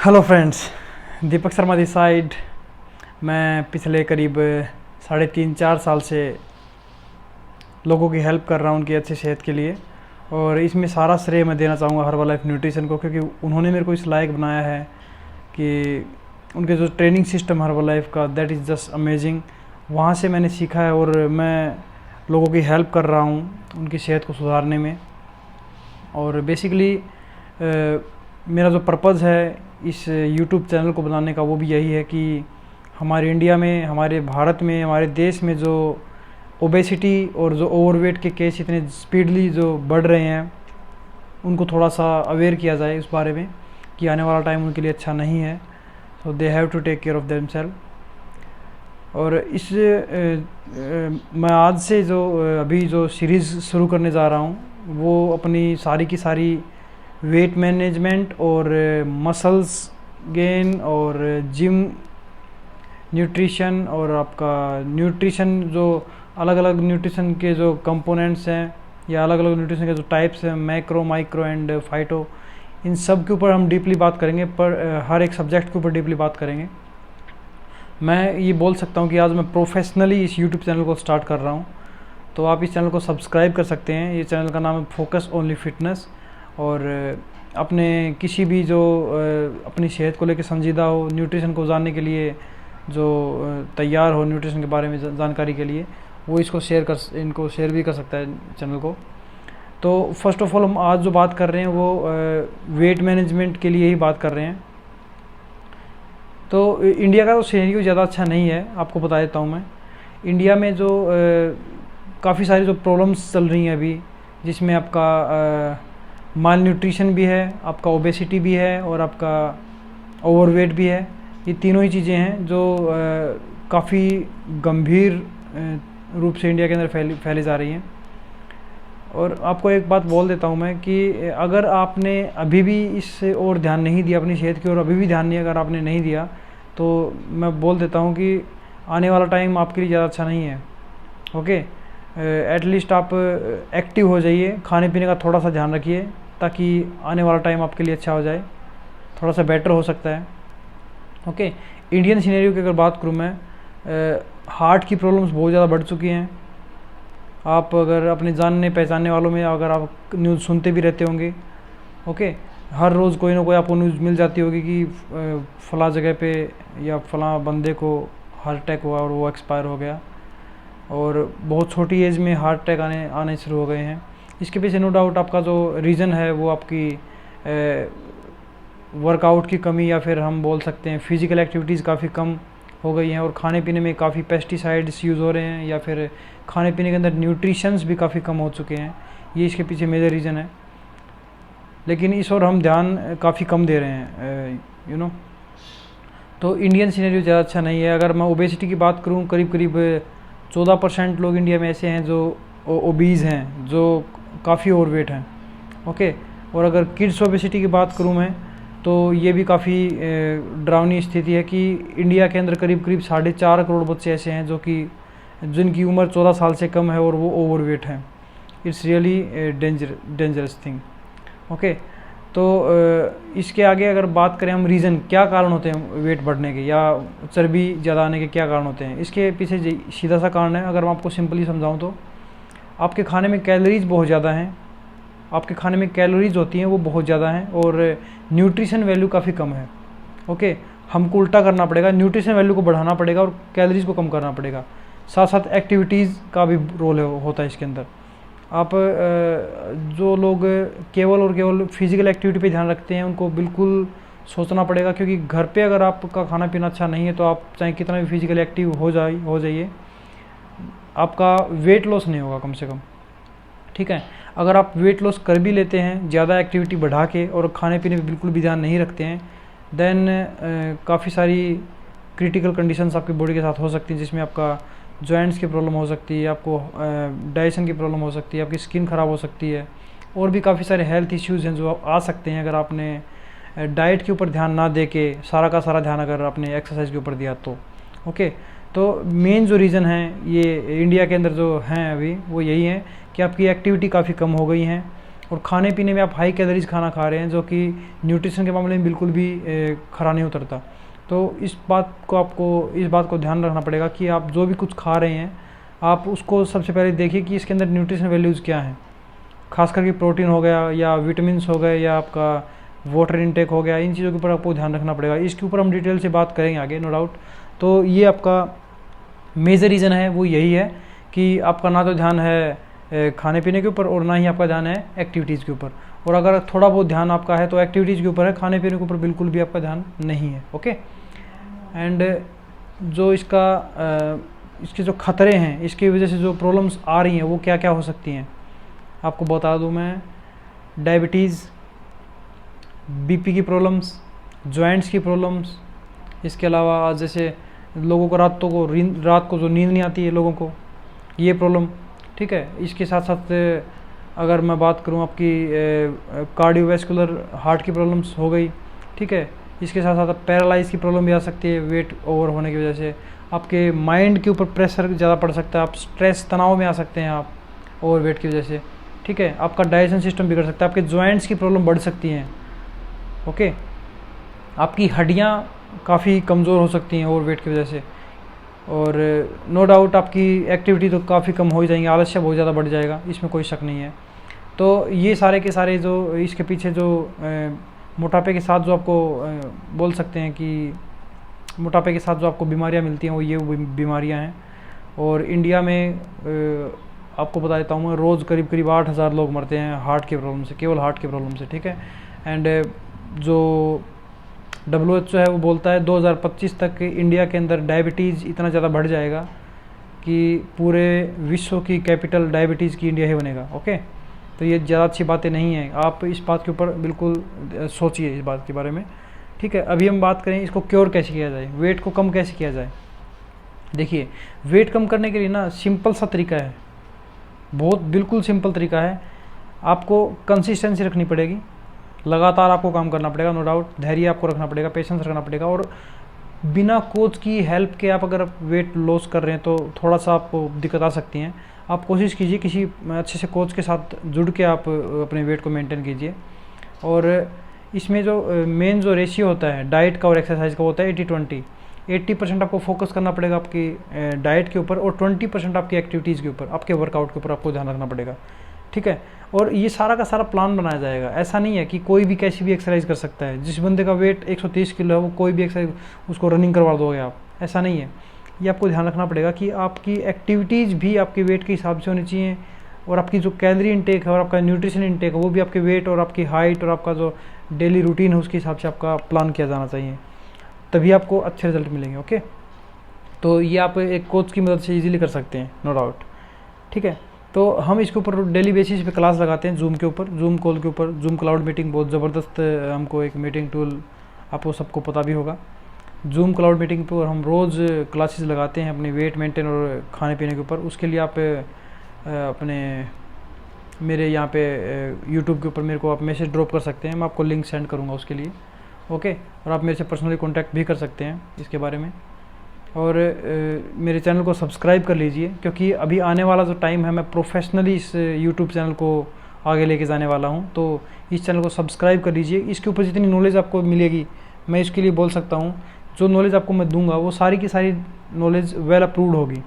Hello friends, Deepak Sharma this side. मैं पिछले करीब 3.5-4 साल से लोगों की हेल्प कर रहा हूँ उनकी अच्छी सेहत के लिए, और इसमें सारा श्रेय मैं देना चाहूँगा हर्बलाइफ न्यूट्रिशन को, क्योंकि उन्होंने मेरे को इस लायक बनाया है कि उनके जो ट्रेनिंग सिस्टम हर्बलाइफ का, दैट इज़ जस्ट अमेजिंग। वहाँ से मैंने सीखा है और मैं लोगों की हेल्प कर रहा हूँ उनकी सेहत को सुधारने में। और बेसिकली मेरा जो पर्पज़ है इस यूट्यूब चैनल को बनाने का, वो भी यही है कि हमारे इंडिया में, हमारे भारत में, हमारे देश में जो ओबेसिटी और जो ओवरवेट के केस इतने स्पीडली जो बढ़ रहे हैं, उनको थोड़ा सा अवेयर किया जाए इस बारे में कि आने वाला टाइम उनके लिए अच्छा नहीं है। So they have to take care of themselves. और इस मैं आज से जो अभी जो सीरीज़ शुरू करने जा रहा हूँ, वो अपनी सारी की सारी वेट मैनेजमेंट और मसल्स गेन और जिम न्यूट्रिशन और आपका न्यूट्रिशन, जो अलग अलग न्यूट्रिशन के जो कंपोनेंट्स हैं या अलग अलग न्यूट्रिशन के जो टाइप्स हैं, मैक्रो, माइक्रो एंड फाइटो, इन सब के ऊपर हम डीपली बात करेंगे। पर हर एक सब्जेक्ट के ऊपर डीपली बात करेंगे। मैं ये बोल सकता हूँ कि आज मैं प्रोफेशनली इस यूट्यूब चैनल को स्टार्ट कर रहा हूँ, तो आप इस चैनल को सब्सक्राइब कर सकते हैं। ये चैनल का नाम है फोकस ओनली फिटनेस। और अपने किसी भी जो अपनी सेहत को लेकर संजीदा हो, न्यूट्रिशन को जानने के लिए जो तैयार हो, न्यूट्रिशन के बारे में जानकारी के लिए, वो इनको शेयर भी कर सकता है चैनल को। तो फर्स्ट ऑफ ऑल हम आज जो बात कर रहे हैं वो वेट मैनेजमेंट के लिए ही बात कर रहे हैं। तो इंडिया का तो सिनेरियो ज़्यादा अच्छा नहीं है, आपको बता देता हूँ मैं। इंडिया में जो काफ़ी सारी जो प्रॉब्लम्स चल रही हैं अभी, जिसमें आपका माल न्यूट्रिशन भी है, आपका ओबेसिटी भी है और आपका ओवरवेट भी है। ये तीनों ही चीज़ें हैं जो काफ़ी गंभीर रूप से इंडिया के अंदर फैली जा रही हैं। और आपको एक बात बोल देता हूँ मैं कि अगर आपने अभी भी इस और ध्यान नहीं दिया अपनी सेहत की ओर, अभी भी ध्यान नहीं, अगर आपने नहीं दिया, तो मैं बोल देता हूँ कि आने वाला टाइम आपके लिए ज़्यादा अच्छा नहीं है। ओके, एटलीस्ट आप एक्टिव हो जाइए, खाने पीने का थोड़ा सा ध्यान रखिए, ताकि आने वाला टाइम आपके लिए अच्छा हो जाए, थोड़ा सा बेटर हो सकता है। ओके, इंडियन सिनेरियो की अगर बात करूँ मैं, हार्ट की प्रॉब्लम्स बहुत ज़्यादा बढ़ चुकी हैं। आप अगर अपने जानने पहचानने वालों में अगर आप न्यूज़ सुनते भी रहते होंगे, ओके, हर रोज़ कोई ना कोई आपको न्यूज़ मिल जाती होगी कि फ़लाँ जगह पे या फ़लाँ बंदे को हार्ट अटैक हुआ और वो एक्सपायर हो गया, और बहुत छोटी एज में हार्ट अटैक आने शुरू हो गए हैं। इसके पीछे नो डाउट आपका जो रीज़न है वो आपकी वर्कआउट की कमी, या फिर हम बोल सकते हैं फ़िज़िकल एक्टिविटीज़ काफ़ी कम हो गई हैं, और खाने पीने में काफ़ी पेस्टिसाइड्स यूज़ हो रहे हैं, या फिर खाने पीने के अंदर न्यूट्रिशंस भी काफ़ी कम हो चुके हैं। ये इसके पीछे मेजर रीज़न है, लेकिन इस और हम ध्यान काफ़ी कम दे रहे हैं, तो इंडियन सिनेरियो ज़्यादा अच्छा नहीं है। अगर मैं ओबेसिटी की बात करूँ, करीब करीब 14% लोग इंडिया में ऐसे हैं जो ओबीज़ हैं, जो काफ़ी ओवरवेट हैं। ओके, और अगर किड्स ओबेसिटी की बात करूँ मैं, तो ये भी काफ़ी डरावनी स्थिति है कि इंडिया के अंदर करीब करीब 4.5 करोड़ बच्चे ऐसे हैं जो कि जिनकी उम्र 14 साल से कम है और वो ओवरवेट हैं। It's really dangerous thing. Okay, तो इसके आगे अगर बात करें हम, रीज़न क्या कारण होते हैं वेट बढ़ने के या चर्बी ज़्यादा आने के, क्या कारण होते हैं, इसके पीछे सीधा सा कारण है। अगर मैं आपको सिंपली समझाऊं तो आपके खाने में कैलोरीज बहुत ज़्यादा हैं, आपके खाने में कैलोरीज होती हैं वो बहुत ज़्यादा हैं, और न्यूट्रिशन वैल्यू काफ़ी कम है। ओके, हमको उल्टा करना पड़ेगा, न्यूट्रिशन वैल्यू को बढ़ाना पड़ेगा और कैलोरीज को कम करना पड़ेगा। साथ साथ एक्टिविटीज़ का भी रोल होता है इसके अंदर। आप जो लोग केवल और केवल फिज़िकल एक्टिविटी पे ध्यान रखते हैं, उनको बिल्कुल सोचना पड़ेगा, क्योंकि घर पे अगर आपका खाना पीना अच्छा नहीं है तो आप चाहे कितना भी फिज़िकल एक्टिव हो जाइए, आपका वेट लॉस नहीं होगा कम से कम। ठीक है, अगर आप वेट लॉस कर भी लेते हैं ज़्यादा एक्टिविटी बढ़ा के और खाने पीने पे बिल्कुल भी ध्यान नहीं रखते हैं, देन काफ़ी सारी क्रिटिकल कंडीशंस आपकी बॉडी के साथ हो सकती हैं, जिसमें आपका जॉइंट्स की प्रॉब्लम हो सकती है, आपको डाइजेशन की प्रॉब्लम हो सकती है, आपकी स्किन ख़राब हो सकती है, और भी काफ़ी सारे हेल्थ इश्यूज़ हैं जो आ सकते हैं अगर आपने डाइट के ऊपर ध्यान ना दे के सारा का सारा ध्यान अगर आपने एक्सरसाइज के ऊपर दिया तो। ओके, तो मेन जो रीज़न है ये इंडिया के अंदर जो हैं अभी, वो यही है कि आपकी एक्टिविटी काफ़ी कम हो गई हैं, और खाने पीने में आप हाई कैलोरीज खाना खा रहे हैं जो कि न्यूट्रिशन के मामले में बिल्कुल भी खरा नहीं उतरता। तो इस बात को ध्यान रखना पड़ेगा कि आप जो भी कुछ खा रहे हैं आप उसको सबसे पहले देखिए कि इसके अंदर न्यूट्रिशन वैल्यूज़ क्या हैं, खास करके प्रोटीन हो गया या विटामिन्स हो गए या आपका वाटर इनटेक हो गया, इन चीज़ों के ऊपर आपको ध्यान रखना पड़ेगा। इसके ऊपर हम डिटेल से बात करेंगे आगे, नो डाउट। तो ये आपका मेजर रीज़न है, वो यही है कि आपका ना तो ध्यान है खाने पीने के ऊपर और ना ही आपका ध्यान है एक्टिविटीज़ के ऊपर। और अगर थोड़ा बहुत ध्यान आपका है तो एक्टिविटीज़ के ऊपर है, खाने पीने के ऊपर बिल्कुल भी आपका ध्यान नहीं है। ओके, एंड जो इसके जो खतरे हैं, इसकी वजह से जो प्रॉब्लम्स आ रही हैं वो क्या क्या हो सकती हैं आपको बता दूं मैं। डायबिटीज़, बीपी की प्रॉब्लम्स, जॉइंट्स की प्रॉब्लम्स, इसके अलावा जैसे लोगों को रात को जो नींद नहीं आती है लोगों को, ये प्रॉब्लम, ठीक है। इसके साथ साथ अगर मैं बात करूं आपकी कार्डियोवैस्कुलर हार्ट की प्रॉब्लम्स हो गई, ठीक है। इसके साथ साथ पैरालाइज की प्रॉब्लम भी आ सकती है वेट ओवर होने की वजह से। आपके माइंड के ऊपर प्रेशर ज़्यादा पड़ सकता है, आप स्ट्रेस तनाव में आ सकते हैं आप ओवर वेट की वजह से, ठीक है। आपका डाइजेशन सिस्टम बिगड़ सकता है, आपके जॉइंट्स की प्रॉब्लम बढ़ सकती हैं। ओके, आपकी हड्डियाँ काफ़ी कमज़ोर हो सकती हैं ओवर वेट की वजह से। और नो डाउट आपकी एक्टिविटी तो काफ़ी कम हो ही जाएंगी, आलस्य बहुत ज़्यादा बढ़ जाएगा, इसमें कोई शक नहीं है। तो ये सारे के सारे जो इसके पीछे जो मोटापे के साथ जो आपको बोल सकते हैं कि मोटापे के साथ जो आपको बीमारियां मिलती हैं वो ये बीमारियां हैं। और इंडिया में आपको बता देता हूँ मैं, रोज़ करीब करीब 8,000 लोग मरते हैं हार्ट के प्रॉब्लम से, केवल हार्ट के प्रॉब्लम से, ठीक है। एंड जो WHO है वो बोलता है 2025 तक इंडिया के अंदर डायबिटीज़ इतना ज़्यादा बढ़ जाएगा कि पूरे विश्व की कैपिटल डायबिटीज़ की इंडिया ही बनेगा। ओके, तो ये ज़्यादा अच्छी बातें नहीं हैं, आप इस बात के ऊपर बिल्कुल सोचिए इस बात के बारे में, ठीक है। अभी हम बात करें इसको क्योर कैसे किया जाए, वेट को कम कैसे किया जाए। देखिए, वेट कम करने के लिए ना सिंपल सा तरीका है, बहुत बिल्कुल सिंपल तरीका है। आपको कंसिस्टेंसी रखनी पड़ेगी, लगातार आपको काम करना पड़ेगा, नो डाउट। धैर्य आपको रखना पड़ेगा, पेशेंस रखना पड़ेगा। और बिना कोच की हेल्प के आप अगर वेट लॉस कर रहे हैं तो थोड़ा सा आपको दिक्कत आ सकती हैं। आप कोशिश कीजिए किसी अच्छे से कोच के साथ जुड़ के आप अपने वेट को मेंटेन कीजिए। और इसमें जो मेन जो रेशियो होता है डाइट का और एक्सरसाइज का होता है 80-20। 80% आपको फोकस करना पड़ेगा आपकी डाइट के ऊपर और 20% आपकी एक्टिविटीज़ के ऊपर, आपके वर्कआउट के ऊपर आपको ध्यान रखना पड़ेगा, ठीक है। और ये सारा का सारा प्लान बनाया जाएगा। ऐसा नहीं है कि कोई भी कैसी भी एक्सरसाइज कर सकता है। जिस बंदे का वेट 130 किलो है वो कोई भी एक्सरसाइज उसको रनिंग करवा दोगे आप, ऐसा नहीं है। ये आपको ध्यान रखना पड़ेगा कि आपकी एक्टिविटीज़ भी आपके वेट के हिसाब से होनी चाहिए और आपकी जो कैलोरी इनटेक है और आपका न्यूट्रिशन इनटेक है वो भी आपके वेट और आपकी हाइट और आपका जो डेली रूटीन है उसके हिसाब से आपका प्लान किया जाना चाहिए, तभी आपको अच्छे रिजल्ट मिलेंगे। ओके, तो ये आप एक कोच की मदद से इजीली कर सकते हैं, नो डाउट, ठीक है। तो हम इसके ऊपर डेली बेसिस पे क्लास लगाते हैं जूम के ऊपर, जूम कॉल के ऊपर। जूम क्लाउड मीटिंग बहुत ज़बरदस्त हमको एक मीटिंग टूल, आपको सबको पता भी होगा। जूम क्लाउड मीटिंग पर हम रोज़ क्लासेस लगाते हैं अपने वेट मेंटेन और खाने पीने के ऊपर। उसके लिए आप अपने मेरे यहाँ पे यूट्यूब के ऊपर मेरे को आप मैसेज ड्रॉप कर सकते हैं, मैं आपको लिंक सेंड करूँगा उसके लिए। ओके, और आप मेरे से पर्सनली कॉन्टैक्ट भी कर सकते हैं इसके बारे में। और मेरे चैनल को सब्सक्राइब कर लीजिए क्योंकि अभी आने वाला जो टाइम है मैं प्रोफेशनली इस यूट्यूब चैनल को आगे लेके जाने वाला हूँ। तो इस चैनल को सब्सक्राइब कर लीजिए। इसके ऊपर जितनी नॉलेज आपको मिलेगी, मैं इसके लिए बोल सकता हूँ जो नॉलेज आपको मैं दूंगा वो सारी की सारी नॉलेज वेल अप्रूव्ड होगी,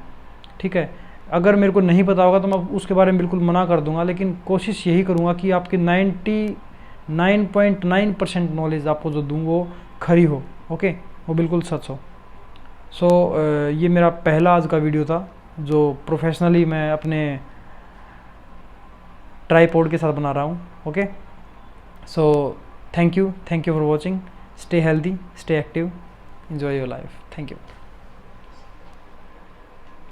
ठीक है। अगर मेरे को नहीं पता होगा तो मैं उसके बारे में बिल्कुल मना कर दूंगा, लेकिन कोशिश यही करूँगा कि आपकी 99.9% नॉलेज आपको जो दूँ वो खरी हो, ओके, वो बिल्कुल सच हो। सो ये मेरा पहला आज का वीडियो था जो प्रोफेशनली मैं अपने ट्राईपॉड के साथ बना रहा हूँ। Okay, so thank you for watching. Stay healthy, stay active, enjoy your life. Thank you.